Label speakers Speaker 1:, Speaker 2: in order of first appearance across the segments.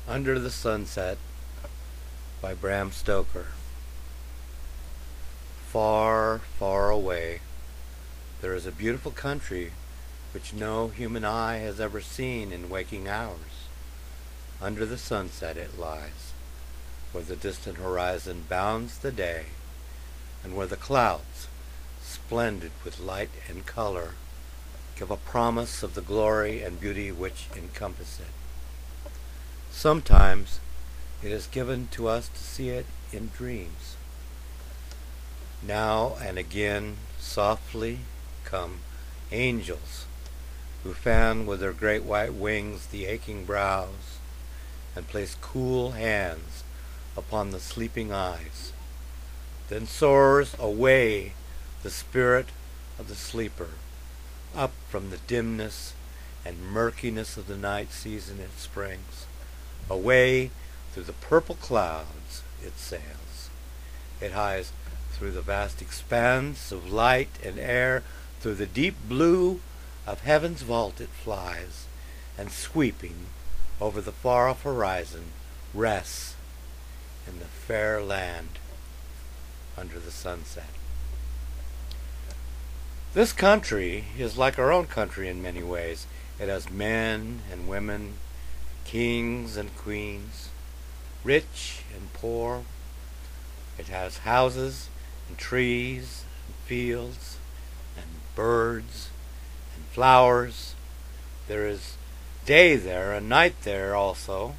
Speaker 1: Under the Sunset by Bram Stoker. Far, far away, there is a beautiful country which no human eye has ever seen in waking hours. Under the sunset it lies, where the distant horizon bounds the day, and where the clouds, splendid with light and color, give a promise of the glory and beauty which encompass it. Sometimes it is given to us to see it in dreams. Now and again softly come angels who fan with their great white wings the aching brows and place cool hands upon the sleeping eyes. Then soars away the spirit of the sleeper, up from the dimness and murkiness of the night season it springs. Away through the purple clouds it sails. It hies through the vast expanse of light and air, through the deep blue of heaven's vault it flies, and sweeping over the far-off horizon rests in the fair land under the sunset. This country is like our own country in many ways. It has men and women, kings and queens, rich and poor. It has houses and trees and fields and birds and flowers. There is day there and night there also,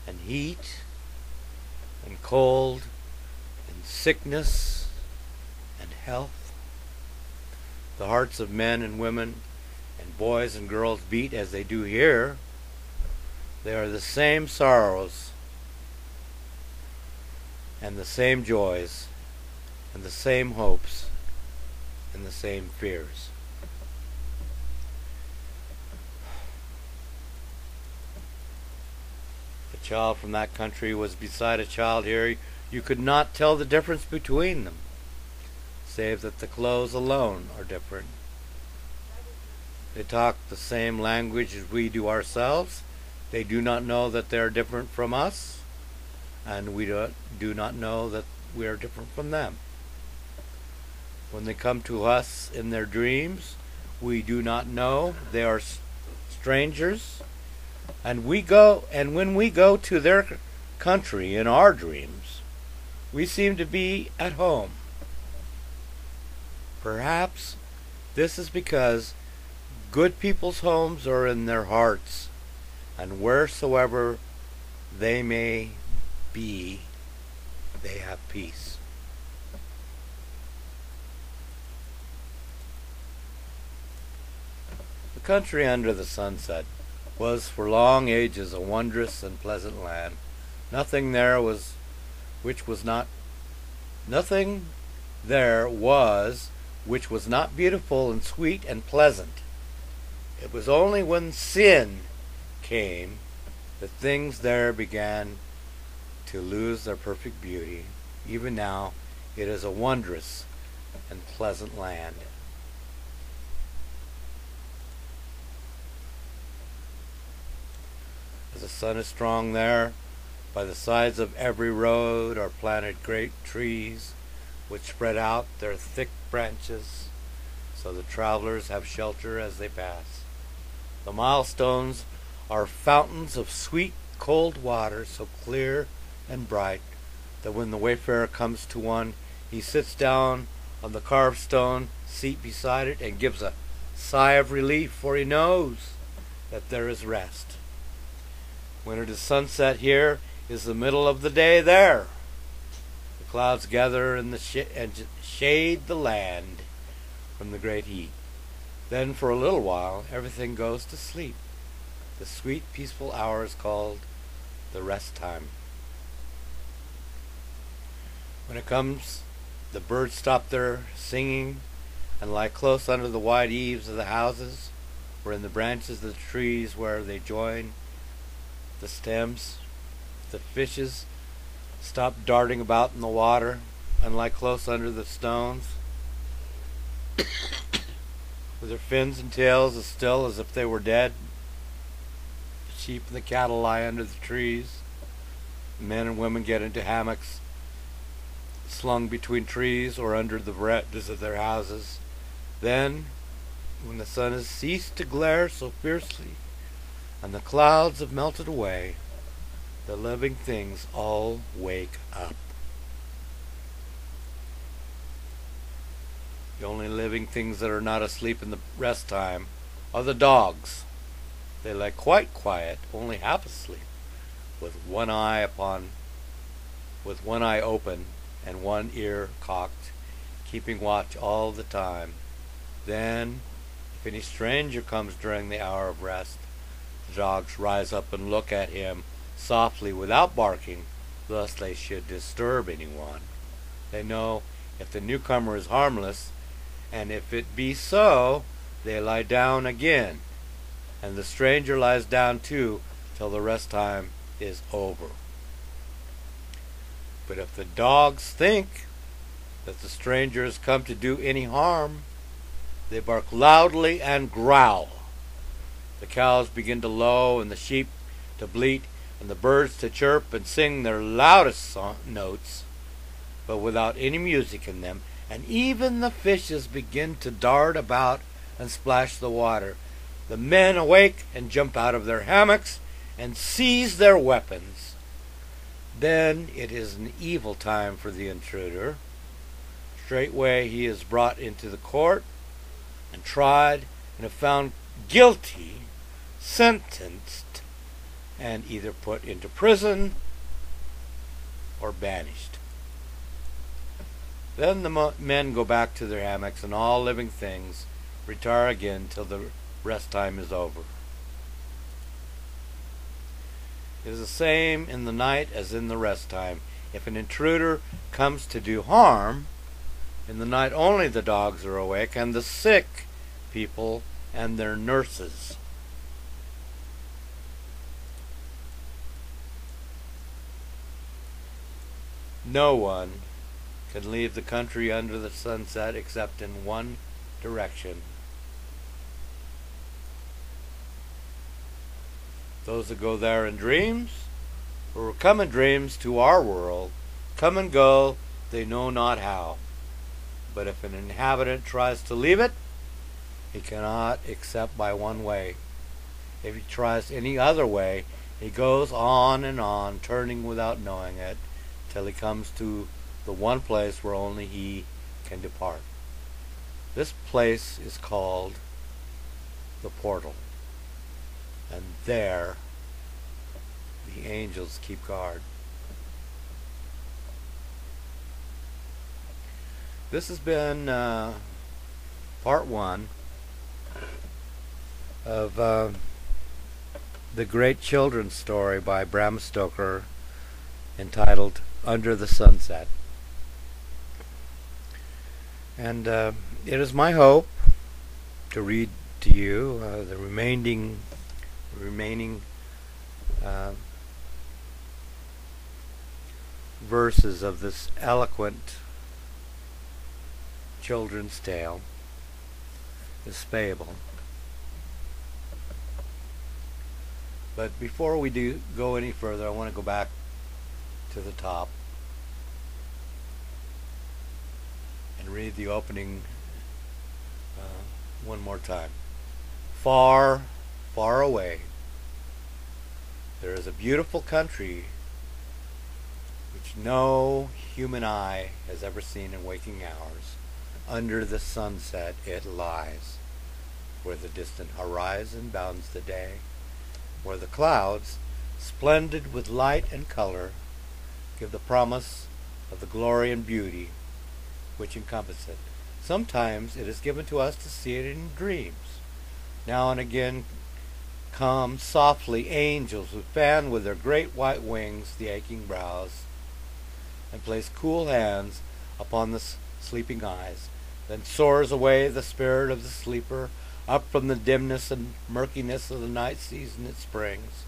Speaker 1: and heat and cold and sickness and health. The hearts of men and women and boys and girls beat as they do here. They are the same sorrows and the same joys and the same hopes and the same fears. A child from that country was beside a child here. You could not tell the difference between them, save that the clothes alone are different. They talk the same language as we do ourselves. They do not know that they are different from us, and we do not know that we are different from them. When they come to us in their dreams, we do not know they are strangers, and when we go to their country in our dreams, we seem to be at home. Perhaps this is because good people's homes are in their hearts, and wheresoever they may be, they have peace. The country under the sunset was for long ages a wondrous and pleasant land. Nothing there was which was not beautiful and sweet and pleasant. It was only when sin came that things there began to lose their perfect beauty. Even now it is a wondrous and pleasant land. As the sun is strong there, by the sides of every road are planted great trees which spread out their thick branches so the travelers have shelter as they pass. The milestones are fountains of sweet, cold water, so clear and bright that when the wayfarer comes to one, he sits down on the carved stone seat beside it and gives a sigh of relief, for he knows that there is rest. When it is sunset here, is the middle of the day there. The clouds gather and shade the land from the great heat. Then for a little while everything goes to sleep. The sweet, peaceful hour is called the rest time. When it comes, the birds stop their singing and lie close under the wide eaves of the houses, or in the branches of the trees where they join the stems. The fishes stop darting about in the water and lie close under the stones, with their fins and tails as still as if they were dead. sheep and the cattle lie under the trees. Men and women get into hammocks slung between trees or under the verandas of their houses. Then, when the sun has ceased to glare so fiercely and the clouds have melted away, the living things all wake up. The only living things that are not asleep in the rest time are the dogs. They lie quite quiet, only half asleep, with one eye open and one ear cocked, keeping watch all the time. Then, if any stranger comes during the hour of rest, the dogs rise up and look at him softly without barking, lest they should disturb anyone. They know if the newcomer is harmless, and if it be so, they lie down again, and the stranger lies down too till the rest time is over. But if the dogs think that the stranger has come to do any harm, they bark loudly and growl. The cows begin to low, and the sheep to bleat, and the birds to chirp and sing their loudest notes, but without any music in them, and even the fishes begin to dart about and splash the water. The men awake and jump out of their hammocks and seize their weapons. Then it is an evil time for the intruder. Straightway he is brought into the court and tried, and if found guilty, sentenced, and either put into prison or banished. Then the men go back to their hammocks, and all living things retire again till the rest time is over. It is the same in the night as in the rest time. If an intruder comes to do harm, in the night only the dogs are awake, and the sick people and their nurses. No one can leave the country under the sunset except in one direction. Those that go there in dreams, or come in dreams to our world, come and go, they know not how. But if an inhabitant tries to leave it, he cannot except by one way. If he tries any other way, he goes on and on, turning without knowing it, till he comes to the one place where only he can depart. This place is called the portal. And there the angels keep guard. This has been part one of the great children's story by Bram Stoker entitled Under the Sunset. And it is my hope to read to you the remaining verses of this eloquent children's tale, this fable. But before we do go any further, I want to go back to the top and read the opening one more time. Far, far away, there is a beautiful country which no human eye has ever seen in waking hours. Under the sunset it lies, where the distant horizon bounds the day, where the clouds, splendid with light and color, give the promise of the glory and beauty which encompass it. Sometimes it is given to us to see it in dreams. Now and again come softly angels who fan with their great white wings the aching brows, and place cool hands upon the sleeping eyes. Then soars away the spirit of the sleeper, up from the dimness and murkiness of the night season it springs,